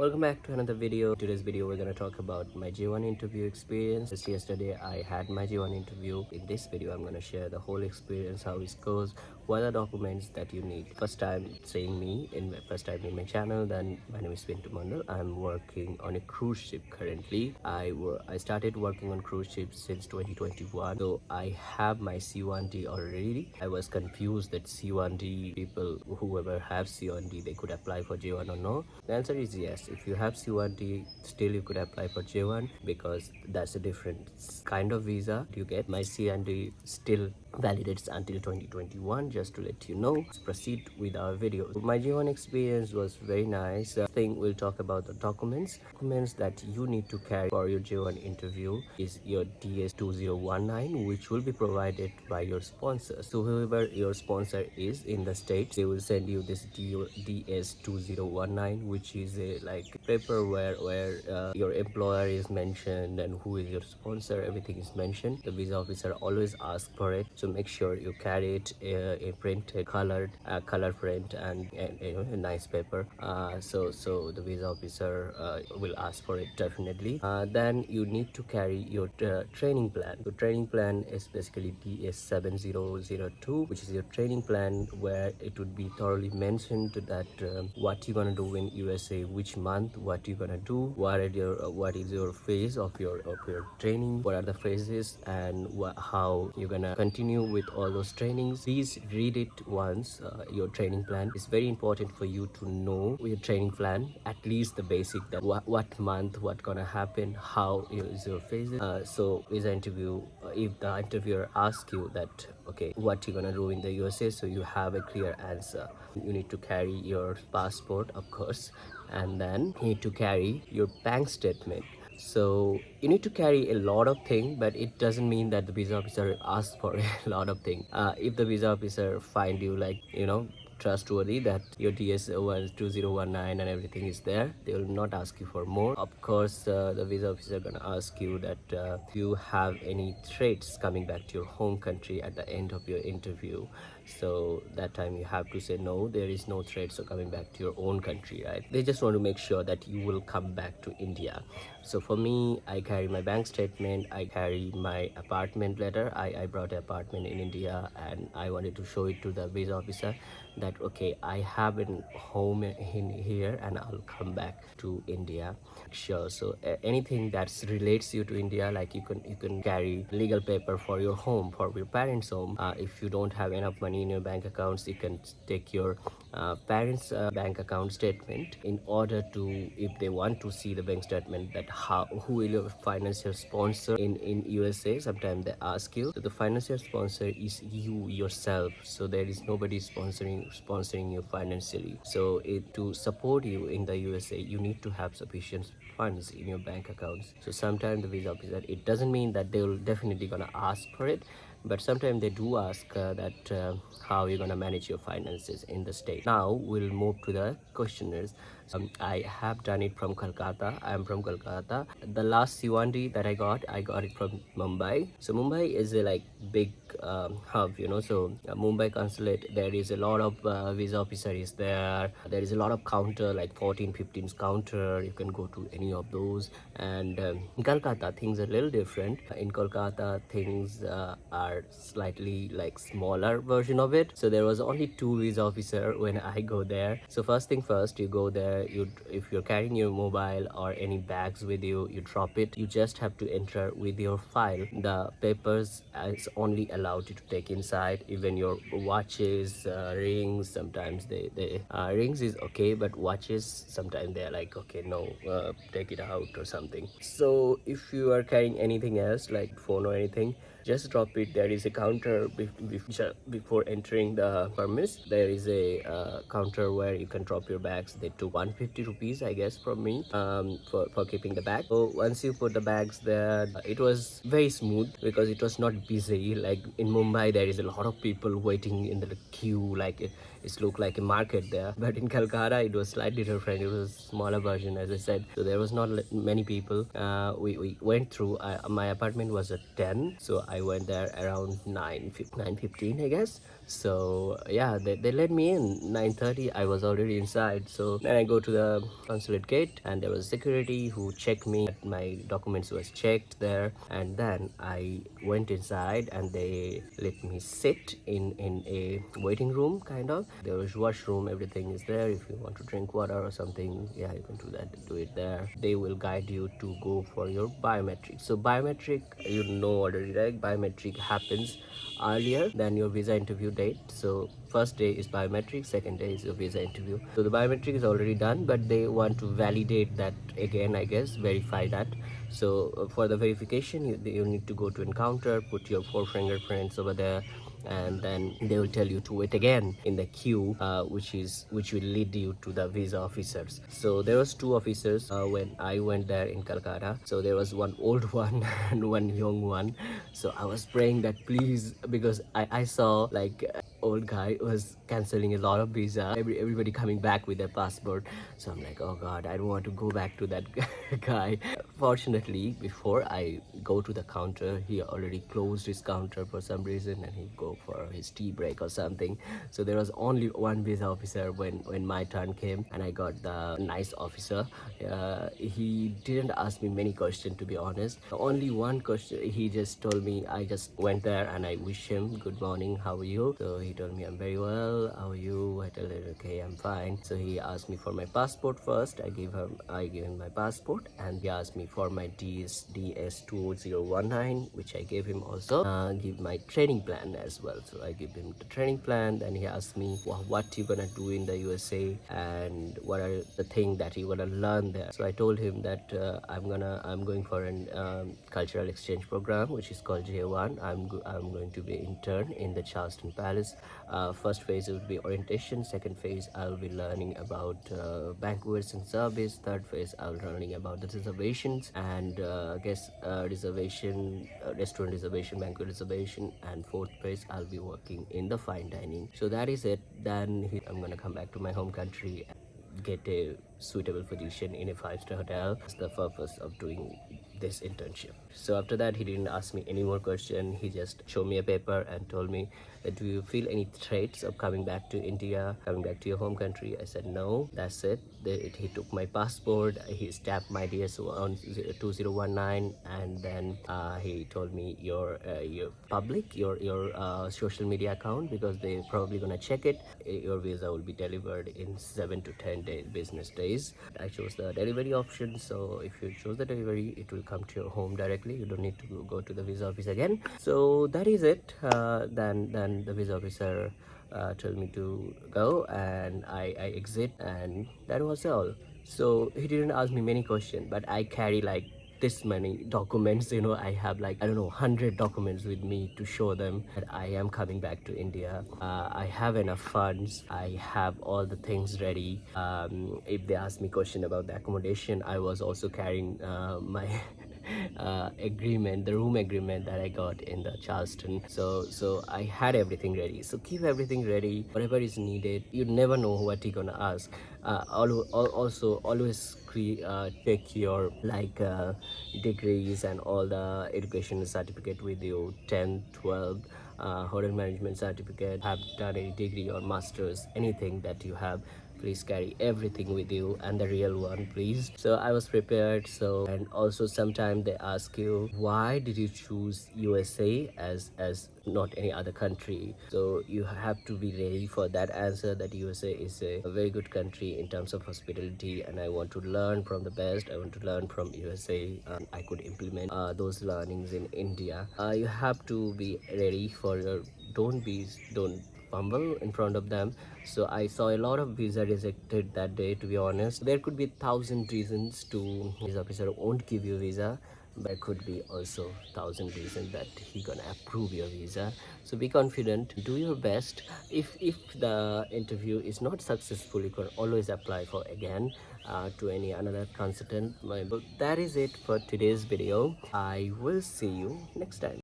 Welcome back to another video. Today's video we're going to talk about my J1 interview experience. Just yesterday I had my J1 interview. In this video I'm going to share the whole experience, how it goes, what are documents that you need. First time seeing me in my channel, then my name is Pintu Mandal. I'm working on a cruise ship currently. I started working on cruise ships since 2021, so I have my C1D already. I was confused that C1D people, whoever have C1D, they could apply for J1 or no. The answer is yes. If you have C1D, still you could apply for J1 because that's a different kind of visa you get. My C1D still validates until 2021, just to let you know. Let's proceed with our video. My J1 experience was very nice. Thing we'll talk about the documents that you need to carry for your J1 interview is your DS2019, which will be provided by your sponsor. So whoever your sponsor is in the States, they will send you this DS2019, which is a like paper where your employer is mentioned and who is your sponsor, everything is mentioned. The visa officer always asks for it, so make sure you carry it a printed color print and a nice paper. So the visa officer will ask for it definitely. Then you need to carry your training plan. The training plan is basically DS7002, which is your training plan, where it would be thoroughly mentioned that what you're gonna do in USA, which month, what you're gonna do, what is your phase of your training, what are the phases, and how you're gonna continue with all those trainings. Please read it once. Your training plan is very important for you to know your training plan, at least the basic, that what month, what gonna happen, how is your phases. So is the interview, if the interviewer asks you that okay, what you gonna do in the USA, so you have a clear answer. You need to carry your passport, of course, and then you need to carry your bank statement. So you need to carry a lot of things, but it doesn't mean that the visa officer asks for a lot of things. If the visa officer find you like, trustworthy, that your DS2019 and everything is there, they will not ask you for more. Of course, the visa officer gonna ask you that you have any threats coming back to your home country at the end of your interview. So that time you have to say no, there is no threat, so coming back to your own country, right? They just want to make sure that you will come back to India. So for me, I carry my bank statement, I carry my apartment letter. I brought an apartment in India and I wanted to show it to the visa officer that okay, I have a home in here and I'll come back to India. Sure. So anything that relates you to India, like you can carry legal paper for your home, for your parents' home. If you don't have enough money in your bank accounts, you can take your parents' bank account statement, in order to, if they want to see the bank statement, that who will your financial sponsor in USA. Sometimes they ask you. So the financial sponsor is you yourself, so there is nobody sponsoring you financially. So to support you in the USA, you need to have sufficient funds in your bank accounts. So sometimes the visa officer, it doesn't mean that they will definitely gonna ask for it, but sometimes they do ask that how you're gonna manage your finances in the state. Now we'll move to the questionnaires. I have done it from Kolkata. I am from Kolkata. The last C1D that I got it from Mumbai. So Mumbai is a like big hub, so Mumbai Consulate, there is a lot of visa officer is there. There is a lot of counter, like 14 15 counter. You can go to any of those. And in Kolkata, things are a little different. In Kolkata, things are slightly like smaller version of it. So there was only 2 visa officer when I go there. So first thing first, you go there, if you're carrying your mobile or any bags with you, you drop it. You just have to enter with your file. The papers is only allowed you to take inside. Even your watches, rings, sometimes they rings is okay, but watches sometimes they're like okay, no, take it out or something. So if you are carrying anything else like phone or anything, just drop it. There is a counter before entering the premise. There is a counter where you can drop your bags. They took 150 rupees, I guess, from me for keeping the bag. So once you put the bags there, it was very smooth because it was not busy. Like in Mumbai, there is a lot of people waiting in the queue. Like It looked like a market there. But in Calcutta, it was slightly different. It was a smaller version, as I said. So there was not many people. We went through. My apartment was at 10, so I went there around 9:15, I guess. So yeah, they let me in 9:30. I was already inside. So then I go to the consulate gate, and there was security who checked me. My documents was checked there, and then I went inside, and they let me sit in a waiting room, kind of. There was washroom, everything is there. If you want to drink water or something, yeah, you can do that. Do it there. They will guide you to go for your biometric. So biometric, you know already, right? Biometric happens earlier than your visa interview date. So first day is biometric, second day is your visa interview. So the biometric is already done, but they want to validate that again, I guess, verify that. So for the verification, you need to go to encounter, put your 4 fingerprints over there, and then they will tell you to wait again in the queue, which will lead you to the visa officers. So there was two officers when I went there in Calcutta. So there was one old one and one young one. So I was praying that please, because I saw like old guy was canceling a lot of visa, everybody coming back with their passport. So I'm like, oh god, I don't want to go back to that guy. Fortunately, before I go to the counter, he already closed his counter for some reason, and he go for his tea break or something. So there was only one visa officer when my turn came, and I got the nice officer. He didn't ask me many questions, to be honest. Only one question. He just told me. I just went there and I wished him good morning, how are you? So he told me I'm very well, how are you? I told him okay, I'm fine. So he asked me for my passport first. I gave him my passport, and he asked me for my DS 2019, which I gave him also. Give my training plan as well. So I give him the training plan. Then he asked me what you gonna do in the USA, and what are the things that you gonna learn there. So I told him that I'm going for an cultural exchange program, which is called J1. I'm going to be intern in the Charleston Palace. First phase will be orientation. Second phase I'll be learning about banquets and service. Third phase I'll be learning about the reservations and restaurant reservation, banquet reservation. And fourth phase I'll be working in the fine dining. So that is it. Then I'm gonna come back to my home country, get a suitable position in a 5-star hotel. That's the purpose of doing this internship. So after that, he didn't ask me any more question. He just showed me a paper and told me that, do you feel any threats of coming back to India, coming back to your home country? I said no. That's it. He took my passport, he stamped my DS on 2019, and then he told me your public your social media account, because they probably gonna check it. Your visa will be delivered in 7 to 10 business days. I chose the delivery option. So if you choose the delivery, it will come to your home directly. You don't need to go to the visa office again. So that is it. Then the visa officer told me to go, and I exit, and that was all. So he didn't ask me many questions, but I carry like this many documents. I have like, I don't know, 100 documents with me to show them that I am coming back to India. I have enough funds, I have all the things ready. If they ask me question about the accommodation, I was also carrying my agreement, the room agreement that I got in the Charleston. So I had everything ready. So keep everything ready, whatever is needed. You never know what you're gonna ask. Also always take your degrees and all the education certificate with you, 10th, 12th, hotel management certificate, have done any degree or masters, anything that you have, please carry everything with you, and the real one, please. So I was prepared. So, and also sometimes they ask you, why did you choose USA as not any other country? So you have to be ready for that answer, that USA is a very good country in terms of hospitality, and I want to learn from the best. I want to learn from USA. I could implement those learnings in India. You have to be ready for your, don't fumble in front of them. So I saw a lot of visa rejected that day, to be honest. There could be 1,000 reasons to his officer won't give you visa, but there could be also 1,000 reasons that he gonna approve your visa. So be confident, do your best. If the interview is not successful, you can always apply for again to any another consultant. But that is it for today's video. I will see you next time.